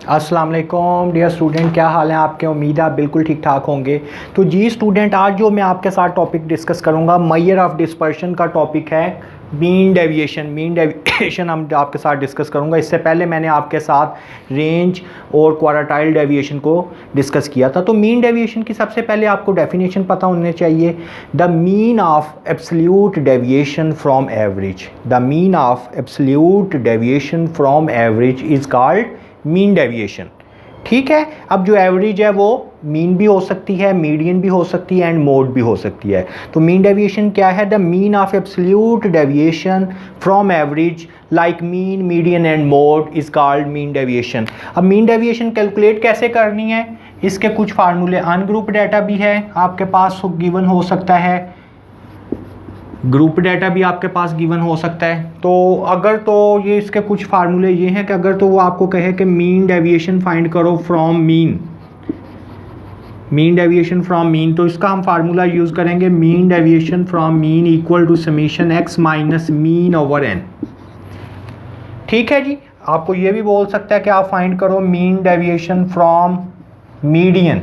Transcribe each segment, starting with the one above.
अस्सलाम वालेकुम dear student, क्या हाल है आपके। उम्मीद है आप बिल्कुल ठीक ठाक होंगे। तो जी स्टूडेंट, आज जो मैं आपके साथ टॉपिक डिस्कस करूंगा मेजर ऑफ डिस्पर्शन का टॉपिक है मीन डेविएशन हम आपके साथ डिस्कस करूंगा। इससे पहले मैंने आपके साथ रेंज और क्वार्टाइल डेविएशन को डिस्कस किया था। तो मीन डेविएशन की सबसे पहले आपको डेफिनेशन पता होनी चाहिए। The mean of absolute deviation from average, the mean of absolute deviation from average is called mean deviation. ठीक है, अब जो एवरेज है वो मीन भी हो सकती है, मीडियन भी हो सकती है एंड मोड भी हो सकती है। तो मीन डेविएशन क्या है? The mean of absolute deviation from average like mean, median and mode is called mean deviation. अब मीन डेविएशन कैलकुलेट कैसे करनी है, इसके कुछ फार्मूले अनग्रुप डाटा भी है आपके पास गिवन हो सकता है, ग्रुप डाटा भी आपके पास गिवन हो सकता है। तो अगर तो ये इसके कुछ फार्मूले ये हैं कि अगर तो वो आपको कहे कि मीन डेविएशन फाइंड करो from mean, mean deviation from mean, तो इसका हम फार्मूला यूज़ करेंगे mean deviation from mean equal to summation x minus mean over n. ठीक है जी। आपको ये भी बोल सकता है कि आप फाइंड करो मीन डेविएशन फ्रॉम मीडियन।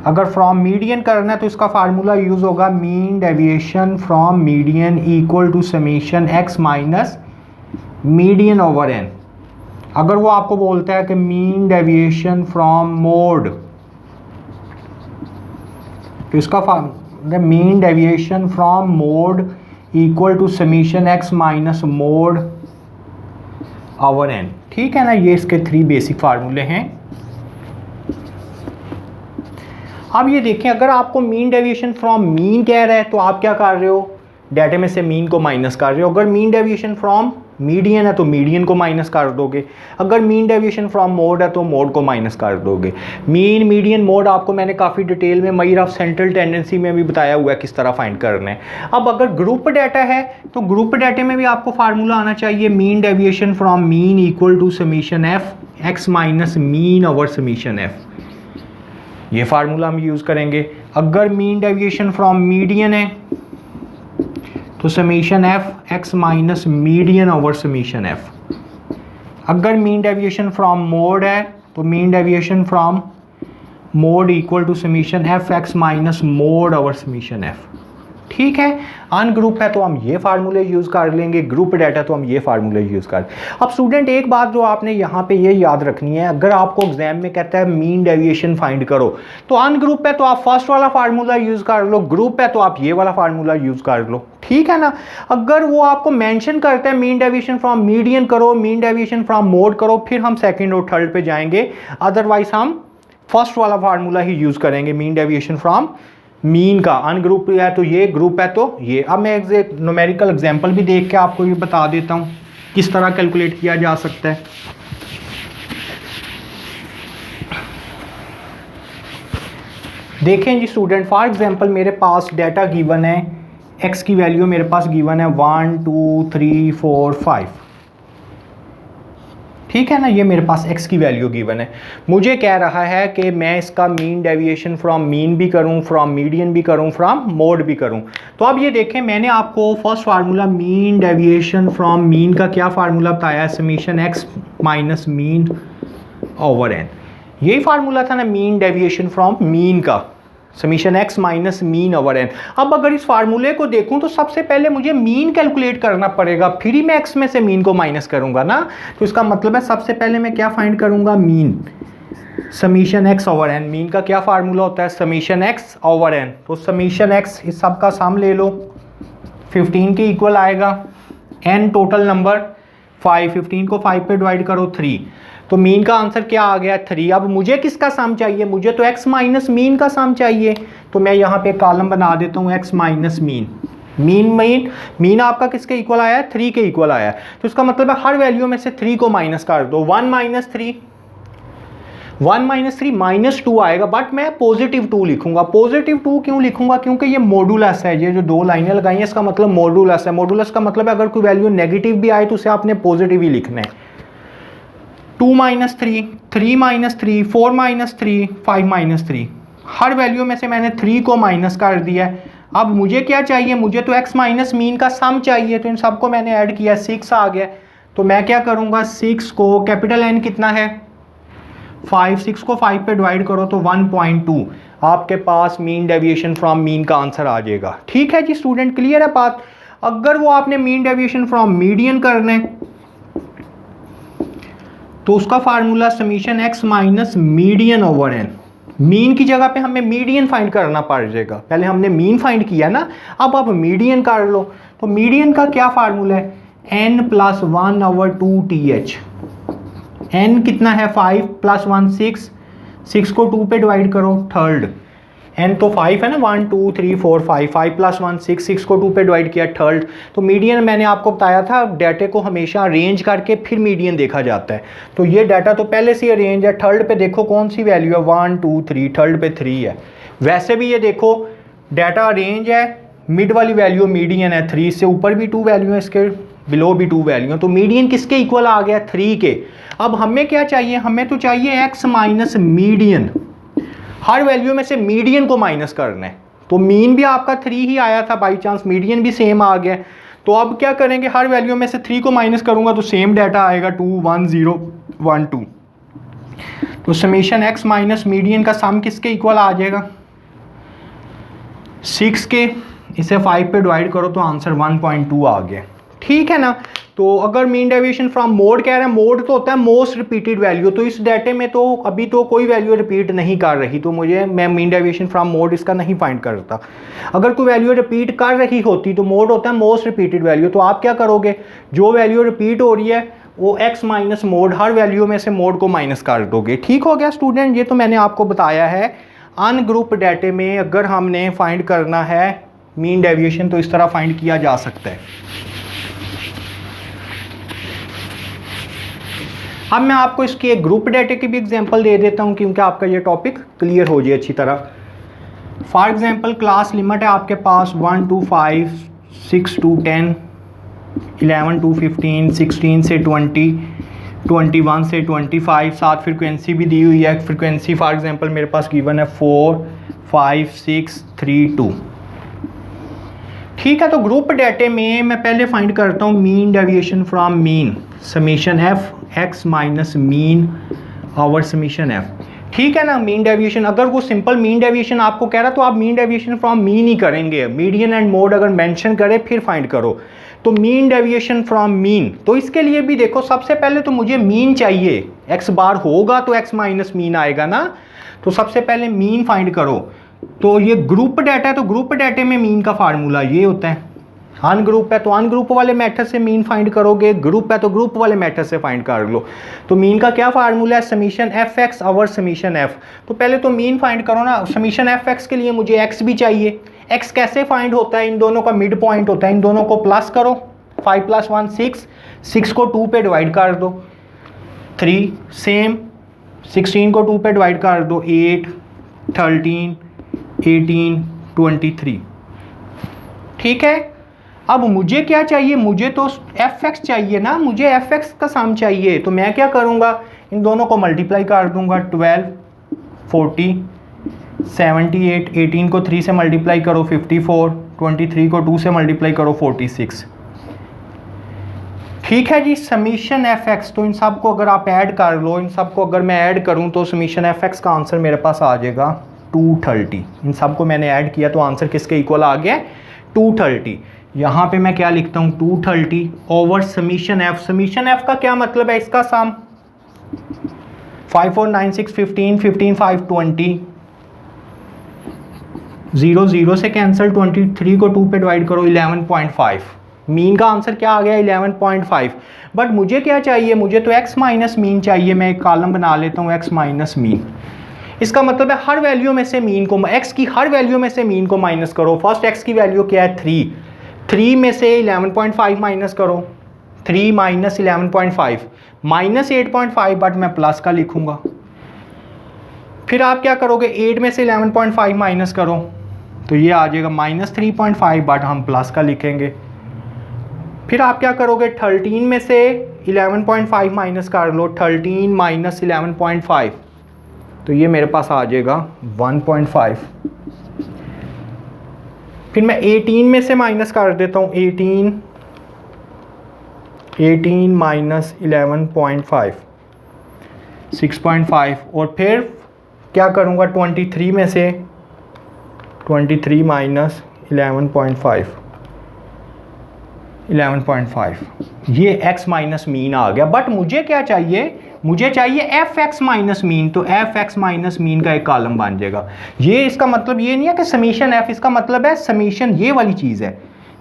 अगर फ्रॉम मीडियन करना है तो इसका फार्मूला यूज होगा mean deviation from median equal to summation x minus median over n. अगर वो आपको बोलता है कि मीन डेविएशन फ्रॉम मोड, तो इसका formula mean deviation from mode equal to summation x minus mode over n. ठीक है ना, ये इसके 3 बेसिक फार्मूले हैं। अब ये देखें, अगर आपको मीन डेविएशन फ्रॉम मीन कह रहा है तो आप क्या कर रहे हो, डाटा में से मीन को माइनस कर रहे हो। अगर मीन डेविएशन फ्रॉम मीडियन है तो मीडियन को माइनस कर दोगे। अगर मीन डेविएशन फ्रॉम मोड है तो मोड को माइनस कर दोगे। मीन, मीडियन, मोड आपको मैंने काफ़ी डिटेल में मेजर ऑफ सेंट्रल टेंडेंसी में भी बताया हुआ है किस तरह फाइंड करना है। अब अगर ग्रुप डाटा है तो ग्रुप डाटे में भी आपको फार्मूला आना चाहिए mean deviation from mean equal to summation f x minus mean over summation f. ये फार्मूला हम यूज़ करेंगे। अगर मीन डेविएशन फ्रॉम मीडियन है तो summation f x minus median over summation f. अगर मीन डेविएशन फ्रॉम मोड है तो mean deviation from mode equal to summation f x minus mode over summation f. ठीक है, ungroup है तो हम ये फार्मूले यूज़ कर लेंगे, ग्रुप डाटा तो हम ये फार्मूले यूज़ कर। अब स्टूडेंट एक बात जो आपने यहाँ पे ये याद रखनी है, अगर आपको एग्जाम में कहता है मीन डेविएशन फाइंड करो तो अनग्रुप है तो आप फर्स्ट वाला फार्मूला यूज़ कर लो, ग्रुप है तो आप ये वाला फार्मूला यूज़ कर लो। ठीक है ना। अगर वो आपको मेंशन करता है मीन डेविएशन फ्रॉम मीडियन करो, मीन डेविएशन फ्रॉम मोड करो, फिर हम सेकेंड और थर्ड पे जाएंगे, अदरवाइज हम फर्स्ट वाला फार्मूला ही यूज़ करेंगे मीन डेविएशन फ्रॉम मीन का। अनग्रुप है तो ये, ग्रुप है तो ये। अब मैं एक न्यूमेरिकल एग्जांपल भी देख के आपको ये बता देता हूँ किस तरह कैलकुलेट किया जा सकता है। देखें जी स्टूडेंट, फॉर एग्जांपल मेरे पास डाटा गिवन है, एक्स की वैल्यू मेरे पास गिवन है 1 2 3 4 5। ठीक है ना, ये मेरे पास x की वैल्यू गिवन है। मुझे कह रहा है कि मैं इसका मीन डेविएशन फ्रॉम मीन भी करूं, फ्रॉम मीडियन भी करूं, फ्रॉम मोड भी करूं। तो अब ये देखें, मैंने आपको first formula mean deviation from mean का क्या फार्मूला बताया है, summation x minus mean over n. यही फार्मूला था ना मीन डेविएशन फ्रॉम मीन का, summation x minus mean over n. अब अगर इस फार्मूले को देखूं तो सबसे पहले मुझे मीन कैलकुलेट करना पड़ेगा, फिर ही मैं एक्स में से मीन को माइनस करूंगा ना। तो इसका मतलब है सबसे पहले मैं क्या फाइंड करूंगा, mean, summation x over n. Mean का क्या फार्मूला होता है, समीशन एक्स ओवर एन। तो समीशन एक्स, इस सब का सम ले लो, 15 के इक्वल आएगा, एन टोटल नंबर 5, 15 को 5 पे डिवाइड करो 3, तो मीन का आंसर क्या आ गया 3। अब मुझे किसका सम चाहिए, मुझे तो x माइनस मीन का सम चाहिए। तो मैं यहाँ पे कॉलम बना देता हूँ x माइनस मीन। मीन आपका किसके इक्वल आया है, 3 के इक्वल आया है। तो इसका मतलब है हर वैल्यू में से 3 को माइनस कर दो। 1 माइनस 3 माइनस 2 आएगा, बट मैं पॉजिटिव 2 लिखूंगा। पॉजिटिव 2 क्यों लिखूंगा, क्योंकि ये मॉडुलस है। ये जो 2 लाइनें लगाई हैं इसका मतलब मॉडुलस है। मॉडुलस का मतलब है अगर कोई वैल्यू नेगेटिव भी आए तो उसे आपने पॉजिटिव ही लिखना है। 2 माइनस 3, 3 माइनस 3, 4 माइनस 3, 5 माइनस 3, हर वैल्यू में से मैंने 3 को माइनस कर दिया है। अब मुझे क्या चाहिए, मुझे तो x माइनस मीन का सम चाहिए। तो इन सबको मैंने ऐड किया, 6 आ गया। तो मैं क्या करूँगा, 6 को, कैपिटल N कितना है 5, 6 को 5 पे डिवाइड करो तो 1.2 आपके पास मीन डेविएशन फ्रॉम मीन का आंसर आ जाएगा। ठीक है जी स्टूडेंट, क्लियर है बात। अगर वो आपने मीन डेविएशन फ्रॉम मीडियन करना है तो उसका formula summation x minus median over n। Mean की जगह पे हमें मीडियन फाइंड करना पड़ जाएगा, पहले हमने मीन फाइंड किया ना, अब आप मीडियन कर लो। तो मीडियन का क्या फार्मूला है, n प्लस 1/2th। n कितना है 5 प्लस 1 6, 6 को 2 पे डिवाइड करो थर्ड, n तो 5 है ना, 1 2 3 4 5, 5 प्लस 1 6, 6 को 2 पे डिवाइड किया थर्ड। तो मीडियन मैंने आपको बताया था डाटे को हमेशा अरेंज करके फिर मीडियन देखा जाता है। तो ये डाटा तो पहले से अरेंज है, थर्ड पे देखो कौन सी वैल्यू है 1 2 3, थर्ड पे 3 है। वैसे भी ये देखो डाटा अरेंज है, मिड वाली वैल्यू मीडियन है, 3 से ऊपर भी 2 वैल्यू है, इसके बिलो भी 2 वैल्यू है। तो मीडियन किसके इक्वल आ गया 3 के। अब हमें क्या चाहिए, हमें तो चाहिए x माइनस मीडियन, हर वैल्यू में से मीडियन को माइनस करना है। तो मीन भी आपका 3 ही आया था बाई चांस, मीडियन भी सेम आ गया। तो अब क्या करेंगे, हर वैल्यू में से 3 को माइनस करूंगा तो सेम डाटा आएगा 2 1 0 1 2। तो समेशन x माइनस मीडियन का सम किसके इक्वल आ जाएगा 6 के। इसे 5 पे डिवाइड करो तो आंसर 1.2 आ गया। ठीक है ना। तो अगर मीन डेविएशन फ्रॉम मोड कह रहे हैं, मोड तो होता है मोस्ट रिपीटेड वैल्यू, तो इस डाटे में तो अभी तो कोई वैल्यू रिपीट नहीं कर रही, तो मैं मीन डेविएशन फ्रॉम मोड इसका नहीं फाइंड करता। अगर कोई वैल्यू रिपीट कर रही होती तो मोड होता है मोस्ट रिपीटेड वैल्यू। तो आप क्या करोगे, जो वैल्यू रिपीट हो रही है वो x माइनस मोड, हर वैल्यू में से मोड को माइनस कर दोगे। ठीक हो गया स्टूडेंट, ये तो मैंने आपको बताया है। अनग्रुप डाटे में अगर हमने फाइंड करना है मीन डेविएशन तो इस तरह फाइंड किया जा सकता है। अब मैं आपको इसकी एक ग्रुप डाटे की भी एग्जांपल दे देता हूं क्योंकि आपका ये टॉपिक क्लियर हो जाए अच्छी तरह। फॉर एग्जांपल क्लास लिमिट है आपके पास 1 to 5, 6 to 10, 11 to 15, 16 से 20, 21 से 25, साथ फ्रिक्वेंसी भी दी हुई है। फ्रिक्वेंसी फॉर एग्जांपल मेरे पास गिवन है 4 5 6 3 2। ठीक है, तो ग्रुप डाटे में मैं पहले फाइंड करता हूँ mean deviation from mean, summation F x minus mean over summation f. ठीक है ना। मीन डेविएशन, अगर वो सिंपल मीन डेविएशन आपको कह रहा तो आप mean deviation from mean he करेंगे, मीडियन एंड मोड अगर मेंशन करे फिर फाइंड करो। तो मीन डेविएशन फ्रॉम मीन, तो इसके लिए भी देखो सबसे पहले तो मुझे मीन चाहिए, x बार होगा तो x माइनस मीन आएगा ना। तो सबसे पहले मीन फाइंड करो। तो ये ग्रुप डाटा है, तो ग्रुप डाटे में मीन का फार्मूला ये होता है। अनग्रुप है तो अनग्रुप वाले मेथड से मीन फाइंड करोगे, ग्रुप है तो ग्रुप वाले मेथड से फाइंड कर लो। तो मीन का क्या फार्मूला है, summation f x over summation F. तो पहले तो मीन फाइंड करो ना। समीशन एफ एक्स के लिए मुझे एक्स भी चाहिए। एक्स कैसे फाइंड होता है, इन दोनों का मिड पॉइंट होता है, इन दोनों को प्लस करो। 5 प्लस 1 6, 6 को 2 पे डिवाइड कर दो 3, सेम 16 को 2 पे डिवाइड कर दो 8 13 18 23। ठीक है। अब मुझे क्या चाहिए, मुझे तो एफ एक्स चाहिए ना, मुझे एफ एक्स का सम चाहिए। तो मैं क्या करूँगा, इन दोनों को मल्टीप्लाई कर दूंगा 12 40 78, 18 को 3 से मल्टीप्लाई करो 54, 23 को 2 से मल्टीप्लाई करो 46। ठीक है जी। समीशन एफ एक्स, तो इन सब को अगर आप ऐड कर लो, इन सब को अगर मैं ऐड करूँ तो समीशन एफ एक्स का आंसर मेरे पास आ जाएगा 230। इन सब को मैंने ऐड किया तो आंसर किसके इक्वल आ गया 230। यहाँ पे मैं क्या लिखता हूँ 230 over summation F. Summation F का क्या मतलब है, इसका सम 5 4 9 6 15 15 5 20, 0 0 से कैंसिल, 23 को 2 पे डिवाइड करो 11.5। मीन का आंसर क्या आ गया 11.5। बट मुझे क्या चाहिए, मुझे तो x माइनस मीन चाहिए। मैं एक कॉलम बना लेता हूँ x माइनस मीन। इसका मतलब है हर वैल्यू में से मीन को, x की हर वैल्यू में से मीन को माइनस करो। फर्स्ट x की वैल्यू क्या है 3, 3 में से 11.5 माइनस करो, 3 माइनस 11.5 माइनस 8.5, बट मैं प्लस का लिखूंगा। फिर आप क्या करोगे, 8 में से 11.5 माइनस करो तो ये आ जाएगा माइनस 3.5, बट हम प्लस का लिखेंगे। फिर आप क्या करोगे, 13 में से 11.5 माइनस कर लो, 13 माइनस 11.5, तो ये मेरे पास आ जाएगा 1.5। फिर मैं 18 में से माइनस कर देता हूँ 18 माइनस 11.5, 6.5 और फिर क्या करूँगा 23 में से 23 माइनस 11.5 ये x माइनस मीन आ गया। बट मुझे क्या चाहिए, मुझे चाहिए एफ एक्स माइनस मीन, तो एफ एक्स माइनस मीन का एक कॉलम बन जाएगा। ये इसका मतलब ये नहीं है कि समीशन एफ, इसका मतलब है समीशन ये वाली चीज़ है,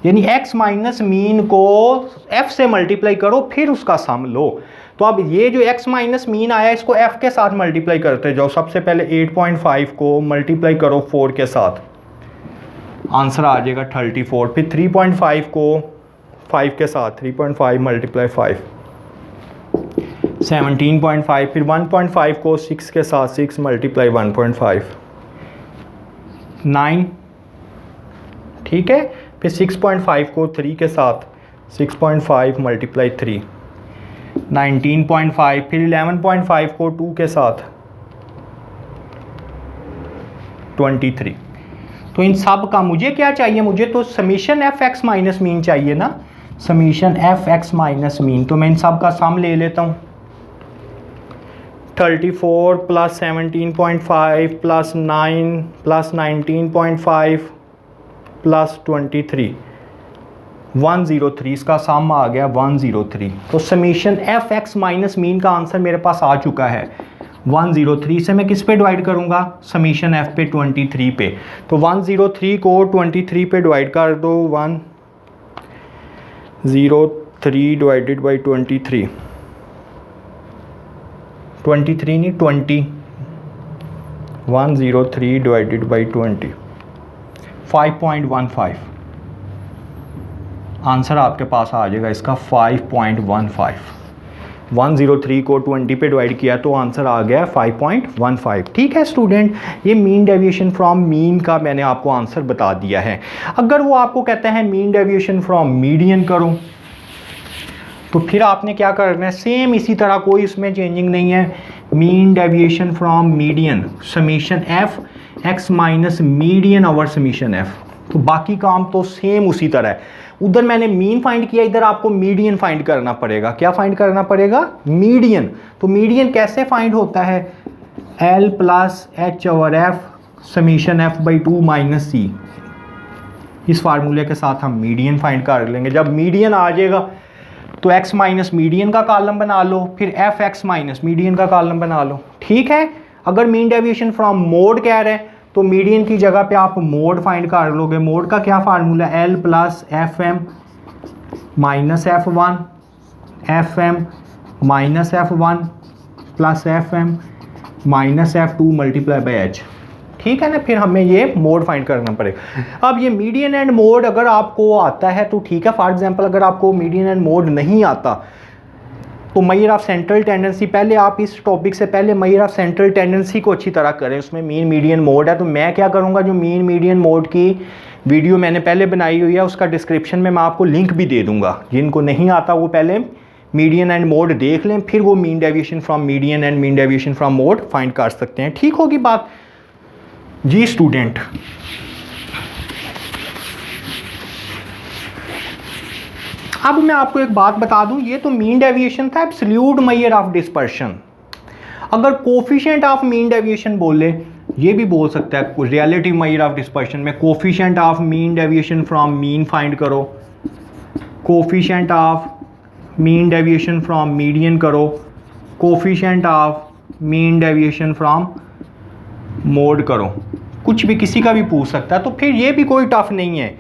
यानी एक्स माइनस मीन को एफ से मल्टीप्लाई करो फिर उसका सम लो। तो अब ये जो एक्स माइनस मीन आया इसको एफ के साथ मल्टीप्लाई करते जाओ। सबसे पहले 8.5 को मल्टीप्लाई करो 4 के साथ, आंसर आ जाएगा 34। फिर 3.5 को 5 के साथ, 3.5 मल्टीप्लाई 5 17.5। फिर 1.5 को 6 के साथ, 6 मल्टीप्लाई 1.5 9, ठीक है। फिर 6.5 को 3 के साथ, 6.5 मल्टीप्लाई 3 19.5। फिर 11.5 को 2 के साथ 23। तो इन सब का मुझे क्या चाहिए, मुझे तो summation f x minus mean चाहिए ना, summation f x minus mean. तो मैं इन सब का सम ले लेता हूँ। 34 प्लस 17.5 प्लस 9 प्लस 19.5 प्लस 23 103, इसका सम आ गया 103। तो summation f x minus mean का आंसर मेरे पास आ चुका है 103। से मैं किस पे डिवाइड करूंगा, समीशन एफ पे 23 पे। तो 103 को 23 पे डिवाइड कर दो, 103 डिवाइडेड बाई 23 नहीं 20, 103 डिवाइडेड बाई 20 5.15 आंसर आपके पास आ जाएगा इसका 5.15। 103 को 20 पे डिवाइड किया तो आंसर आ गया 5.15। ठीक है स्टूडेंट, ये मीन डेविएशन फ्रॉम मीन का मैंने आपको आंसर बता दिया है। अगर वो आपको कहता है मीन डेविएशन फ्रॉम मीडियन करो, तो फिर आपने क्या करना है, सेम इसी तरह, कोई इसमें चेंजिंग नहीं है। Mean deviation from median, summation f x minus median over summation F. तो बाकी काम तो सेम उसी तरह है। उधर मैंने मीन फाइंड किया, इधर आपको मीडियन फाइंड करना पड़ेगा। क्या फाइंड करना पड़ेगा, मीडियन। तो मीडियन कैसे फाइंड होता है, L plus H over F summation F by 2 minus C. इस फार्मूले के साथ हम मीडियन फाइंड कर लेंगे। जब मीडियन आ जाएगा तो x माइनस मीडियन का कॉलम बना लो, फिर एफ एक्स माइनस मीडियन का कॉलम बना लो। ठीक है, अगर मीन डेविएशन फ्रॉम मोड कह रहे हैं तो मीडियन की जगह पे आप मोड फाइंड कर लोगे। मोड का क्या formula, L plus f m minus f one, f m minus f one plus f m minus f two multiply by h. ठीक है ना, फिर हमें ये मोड फाइंड करना पड़ेगा। अब ये मीडियन एंड मोड अगर आपको आता है तो ठीक है। फॉर एग्जांपल अगर आपको मीडियन एंड मोड नहीं आता तो मेजर ऑफ सेंट्रल टेंडेंसी, पहले आप इस टॉपिक से पहले मेजर ऑफ सेंट्रल टेंडेंसी को अच्छी तरह करें। उसमें मीन मीडियन मोड है, तो मैं क्या करूँगा, जो मीन मीडियन मोड की वीडियो मैंने पहले बनाई हुई है उसका डिस्क्रिप्शन में मैं आपको लिंक भी दे दूँगा। जिनको नहीं आता वो पहले मीडियन एंड मोड देख लें, फिर वो mean deviation from median and mean deviation from mode find कर सकते हैं। ठीक होगी बात जी स्टूडेंट। अब मैं आपको एक बात बता दूं, ये तो मीन डेविएशन था, एब्सोल्यूट मेजर ऑफ डिस्पर्शन। अगर कोफिशिएंट ऑफ मीन डेविएशन बोले, ये भी बोल सकता है रिलेटिव मेजर ऑफ डिस्पर्शन में। Coefficient of mean deviation from mean find करो, coefficient of mean deviation from median करो, coefficient of mean deviation from mode करो। कुछ भी किसी का भी पूछ सकता है, तो फिर ये भी कोई टफ नहीं है।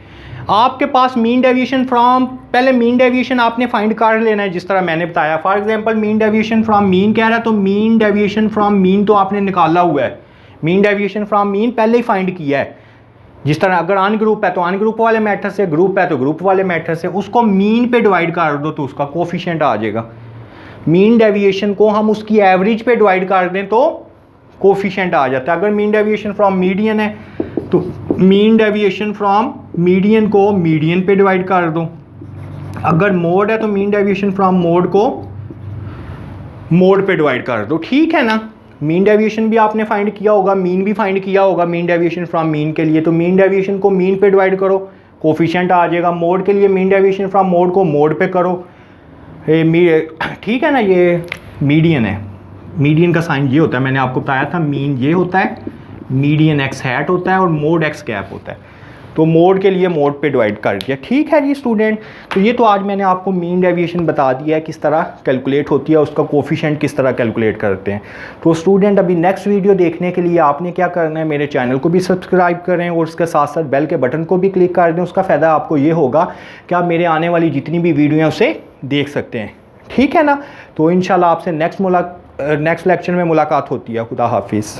आपके पास मीन डेविएशन फ्रॉम, पहले मीन डेविएशन आपने फाइंड कर लेना है जिस तरह मैंने बताया। For example mean deviation from mean कह रहा है, तो मीन डेविएशन फ्रॉम मीन तो आपने निकाला हुआ है। मीन डेविएशन फ्रॉम मीन पहले ही फाइंड किया है। जिस तरह अगर अन ग्रुप है तो अन ग्रुप वाले मेथड से, ग्रुप है तो ग्रुप वाले मेथड से, उसको मीन पे डिवाइड कर दो तो उसका कोफिशिएंट आ जाएगा। मीन डेविएशन को हम उसकी एवरेज पे डिवाइड कर दें तो कोफिशिएंट आ जाता है। अगर मीन डेविएशन फ्रॉम मीडियन है तो मीन डेविएशन फ्रॉम मीडियन को मीडियन पे डिवाइड कर दो। अगर मोड है तो मीन डेविएशन फ्रॉम मोड को मोड पे डिवाइड कर दो। ठीक है ना, मीन डेविएशन भी आपने फाइंड किया होगा, मीन भी फाइंड किया होगा मीन डेविएशन फ्रॉम मीन के लिए। तो मीन डेविएशन को मीन पे डिवाइड करो, कोफिशिएंट आ जाएगा। मोड के लिए मीन डेविएशन फ्रॉम मोड को मोड पे करो। ठीक है ना, ये मीडियन है, मीडियन का साइन ये होता है, मैंने आपको बताया था मीन ये होता है, मीडियन एक्स हैट होता है और मोड एक्स कैप होता है। तो मोड के लिए मोड पे डिवाइड कर दिया। ठीक है जी स्टूडेंट, तो ये तो आज मैंने आपको मीन डेविएशन बता दिया है किस तरह कैलकुलेट होती है, उसका कोफिशिएंट किस तरह कैलकुलेट करते हैं। तो स्टूडेंट अभी नेक्स्ट वीडियो देखने के लिए आपने क्या करना है, मेरे चैनल को भी सब्सक्राइब करें और उसके साथ साथ बेल के बटन को भी क्लिक कर दें। उसका फ़ायदा आपको ये होगा कि आप मेरे आने वाली जितनी भी वीडियो हैं उसे देख सकते हैं। ठीक है ना, तो इंशाल्लाह आपसे नेक्स्ट लेक्चर में मुलाकात होती है। खुदा हाफिज़।